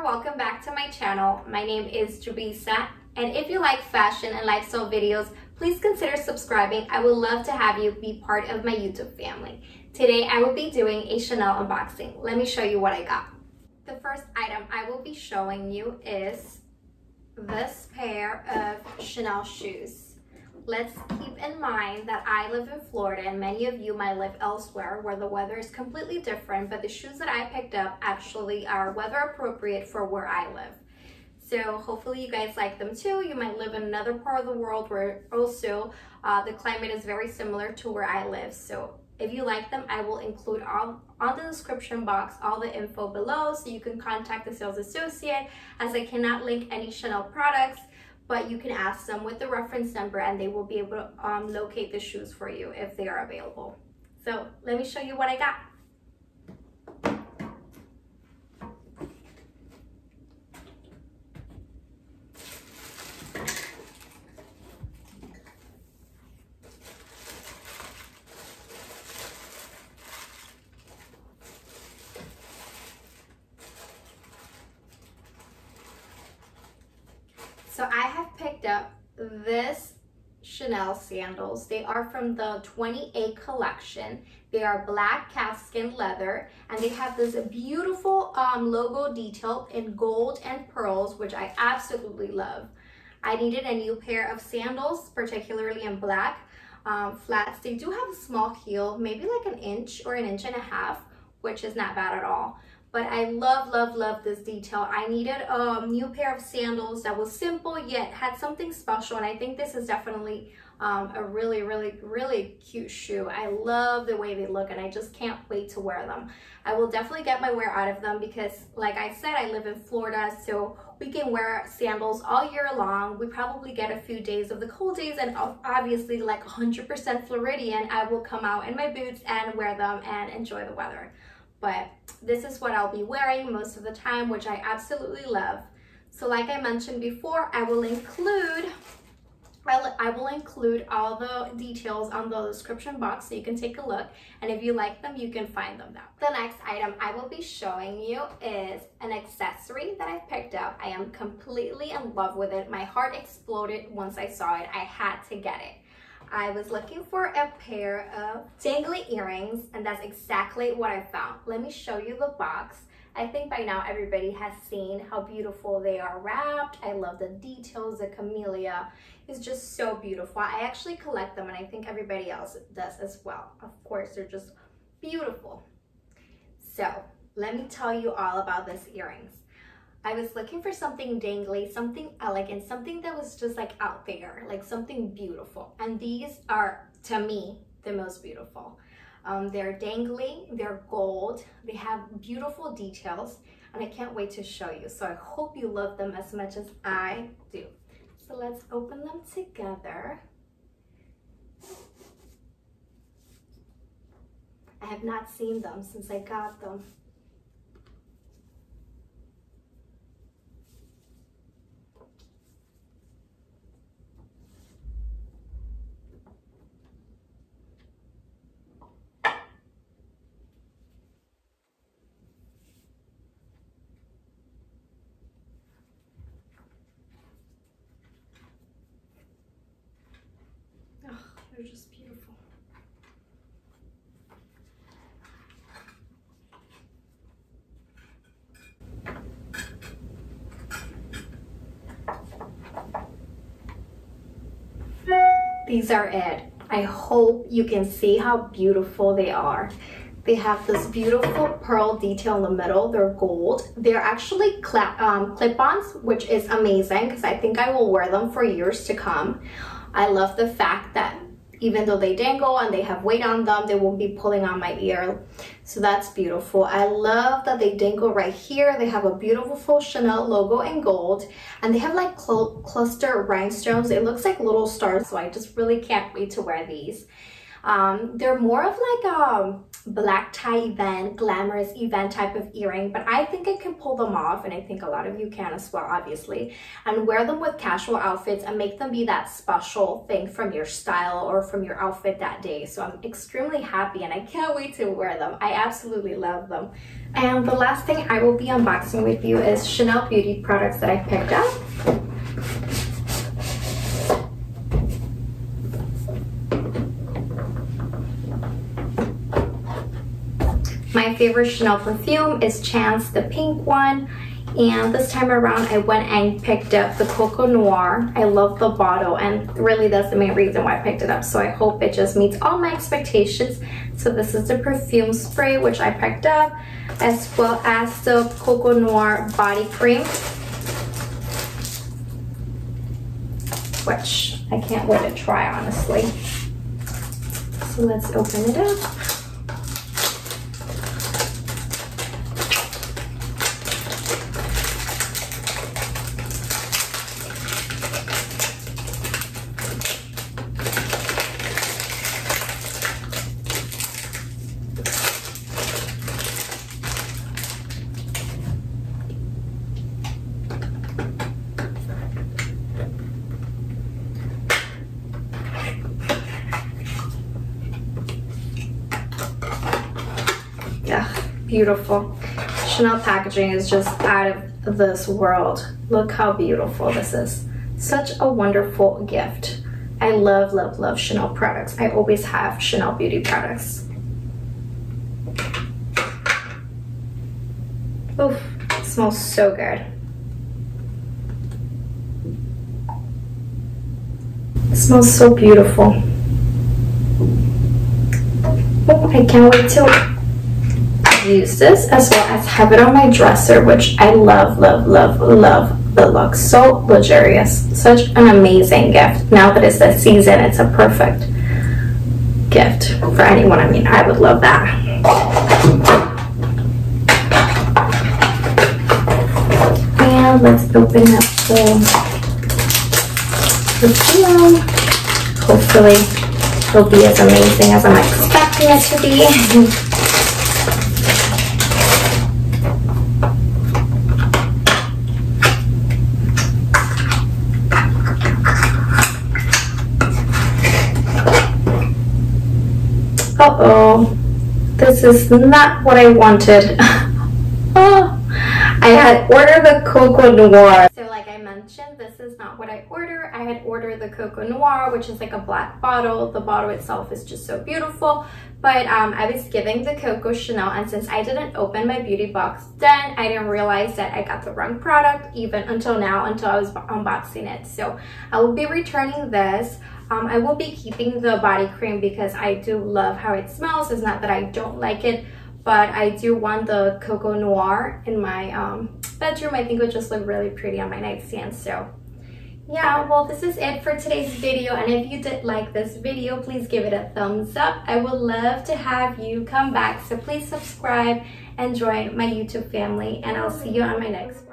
Welcome back to my channel. My name is LJUBICA, and if you like fashion and lifestyle videos, please consider subscribing. I would love to have you be part of my YouTube family. Today I will be doing a Chanel unboxing. Let me show you what I got. The first item I will be showing you is this pair of Chanel shoes. Let's keep in mind that I live in Florida and many of you might live elsewhere where the weather is completely different, but the shoes that I picked up actually are weather appropriate for where I live. So hopefully you guys like them too. You might live in another part of the world where also the climate is very similar to where I live. So if you like them, I will include all on the description box all the info below so you can contact the sales associate, as I cannot link any Chanel products. But you can ask them with the reference number and they will be able to locate the shoes for you if they are available. So let me show you what I got. So I have picked up this Chanel sandals. They are from the 28 collection. They are black calfskin leather and they have this beautiful logo detail in gold and pearls, which I absolutely love. I needed a new pair of sandals, particularly in black flats. They do have a small heel, maybe like an inch or an inch and a half, which is not bad at all. But I love this detail. I needed a new pair of sandals that was simple yet had something special, and I think this is definitely a really cute shoe. I love the way they look and I just can't wait to wear them. I will definitely get my wear out of them because, like I said, I live in Florida, so we can wear sandals all year long. We probably get a few days of the cold days, and obviously like 100% Floridian, I will come out in my boots and wear them and enjoy the weather. But this is what I'll be wearing most of the time, which I absolutely love. So like I mentioned before, I will include all the details on the description box so you can take a look, and if you like them, you can find them there. The next item I will be showing you is an accessory that I've picked up. I am completely in love with it. My heart exploded once I saw it. I had to get it. I was looking for a pair of dangly earrings, and that's exactly what I found. Let me show you the box. I think by now everybody has seen how beautiful they are wrapped. I love the details. The camellia is just so beautiful. I actually collect them, and I think everybody else does as well. Of course, they're just beautiful. So let me tell you all about these earrings. I was looking for something dangly, something elegant, something that was just like out there, like something beautiful. And these are, to me, the most beautiful. They're dangly, they're gold, they have beautiful details, and I can't wait to show you. So I hope you love them as much as I do. So let's open them together. I have not seen them since I got them. They're just beautiful. These are it. I hope you can see how beautiful they are. They have this beautiful pearl detail in the middle. They're gold. They're actually clip-ons, which is amazing because I think I will wear them for years to come. I love the fact that even though they dangle and they have weight on them, they won't be pulling on my ear. So that's beautiful. I love that they dangle right here. They have a beautiful Chanel logo in gold, and they have like cluster rhinestones. It looks like little stars, so I just really can't wait to wear these. They're more of like a black tie event, glamorous event type of earring, but I think I can pull them off, and I think a lot of you can as well, obviously, and wear them with casual outfits and make them be that special thing from your style or from your outfit that day. So I'm extremely happy and I can't wait to wear them. I absolutely love them. And the last thing I will be unboxing with you is Chanel beauty products that I picked up. My favorite Chanel perfume is Chance, the pink one. And this time around, I went and picked up the COCO Noir. I love the bottle, and really that's the main reason why I picked it up. So I hope it just meets all my expectations. So this is the perfume spray, which I picked up, as well as the COCO Noir body cream, which I can't wait to try, honestly. So let's open it up. Yeah, beautiful. Chanel packaging is just out of this world. Look how beautiful this is. Such a wonderful gift. I love, love, love Chanel products. I always have Chanel beauty products. Oof, it smells so good. It smells so beautiful. Oh, I can't wait to use this as well as have it on my dresser, which I love, love, love, love the look. So luxurious. Such an amazing gift. Now that it's the season, it's a perfect gift for anyone. I mean, I would love that. And let's open up the perfume. Hopefully it'll be as amazing as I'm expecting it to be. Uh-oh, this is not what I wanted. Oh, I had ordered the COCO Noir. So like I mentioned, this is not what I ordered. I had ordered the COCO Noir, which is like a black bottle. The bottle itself is just so beautiful. But I was giving the Coco Chanel, and since I didn't open my beauty box then, I didn't realize that I got the wrong product even until now, until I was unboxing it. So I will be returning this. I will be keeping the body cream because I do love how it smells. It's not that I don't like it, but I do want the COCO Noir in my bedroom. I think it would just look really pretty on my nightstand. So yeah, well, this is it for today's video, and if you did like this video, please give it a thumbs up. I would love to have you come back, so please subscribe and join my YouTube family, and I'll see you on my next video.